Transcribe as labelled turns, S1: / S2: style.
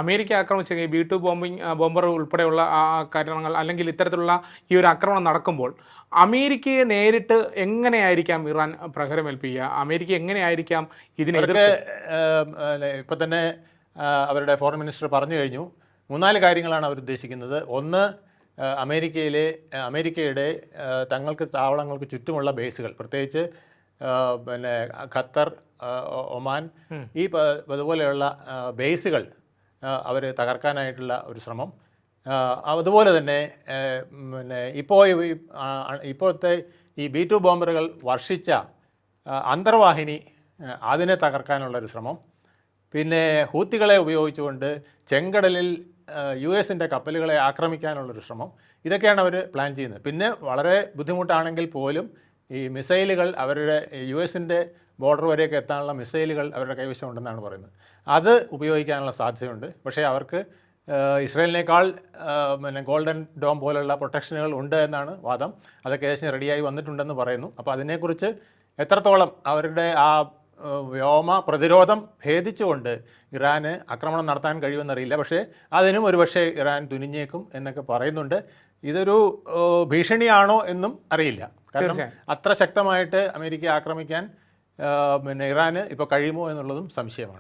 S1: America ആക്രമിച്ച ഈ B2 bomber ഉൾപ്പെടെയുള്ള കാര്യങ്ങൾ അല്ലെങ്കിൽ ഇത്തരത്തിലുള്ള ഈ ഒരു ആക്രമണം നടക്കുമ്പോൾ അമേരിക്കയെ നേരിട്ട് എങ്ങനെയായിരിക്കാം ഇറാൻ പ്രഹരമേൽപ്പിക്കുക? അമേരിക്ക എങ്ങനെയായിരിക്കാം ഇതിനെ
S2: ഇപ്പം തന്നെ അവരുടെ ഫോറിൻ മിനിസ്റ്റർ പറഞ്ഞു കഴിഞ്ഞു. 3-4 കാര്യങ്ങളാണ് അവർ ഉദ്ദേശിക്കുന്നത്. ഒന്ന്, അമേരിക്കയുടെ തങ്ങൾക്ക് താവളങ്ങൾക്ക് ചുറ്റുമുള്ള ബേസുകൾ, പ്രത്യേകിച്ച് പിന്നെ ഖത്തർ, ഒമാൻ, ഈ അതുപോലെയുള്ള ബേസുകൾ അവർ തകർക്കാനായിട്ടുള്ള ഒരു ശ്രമം. അതുപോലെ തന്നെ പിന്നെ ഇപ്പോഴത്തെ ഈ B2 ബോംബറുകൾ വർഷിച്ച അന്തർവാഹിനി അതിനെ തകർക്കാനുള്ളൊരു ശ്രമം. പിന്നെ ഹൂത്തികളെ ഉപയോഗിച്ചുകൊണ്ട് ചെങ്കടലിൽ US-ൻ്റെ കപ്പലുകളെ ആക്രമിക്കാനുള്ളൊരു ശ്രമം. ഇതൊക്കെയാണ് അവർ പ്ലാൻ ചെയ്യുന്നത്. പിന്നെ വളരെ ബുദ്ധിമുട്ടാണെങ്കിൽ പോലും ഈ മിസൈലുകൾ അവരുടെ US-ൻ്റെ ബോർഡർ വരെയൊക്കെ എത്താനുള്ള മിസൈലുകൾ അവരുടെ കൈവശമുണ്ടെന്നാണ് പറയുന്നത്. അത് ഉപയോഗിക്കാനുള്ള സാധ്യതയുണ്ട്. പക്ഷേ അവർക്ക് ഇസ്രയേലിനേക്കാൾ പിന്നെ ഗോൾഡൻ ഡോം പോലുള്ള പ്രൊട്ടക്ഷനുകൾ ഉണ്ട് എന്നാണ് വാദം. അതൊക്കെ ഏകദേശം റെഡിയായി വന്നിട്ടുണ്ടെന്ന് പറയുന്നു. അപ്പോൾ അതിനെക്കുറിച്ച് എത്രത്തോളം അവരുടെ ആ വ്യോമ പ്രതിരോധം ഭേദിച്ചുകൊണ്ട് ഇറാന് ആക്രമണം നടത്താൻ കഴിയുമെന്നറിയില്ല. പക്ഷേ അതിനും ഒരുപക്ഷെ ഇറാൻ തുനിഞ്ഞേക്കും എന്നൊക്കെ പറയുന്നുണ്ട്. ഇതൊരു ഭീഷണിയാണോ എന്നും അറിയില്ല. കാരണം അത്ര ശക്തമായിട്ട് അമേരിക്ക ആക്രമിക്കാൻ പിന്നെ ഇറാന് ഇപ്പോൾ കഴിയുമോ എന്നുള്ളതും സംശയമാണ്.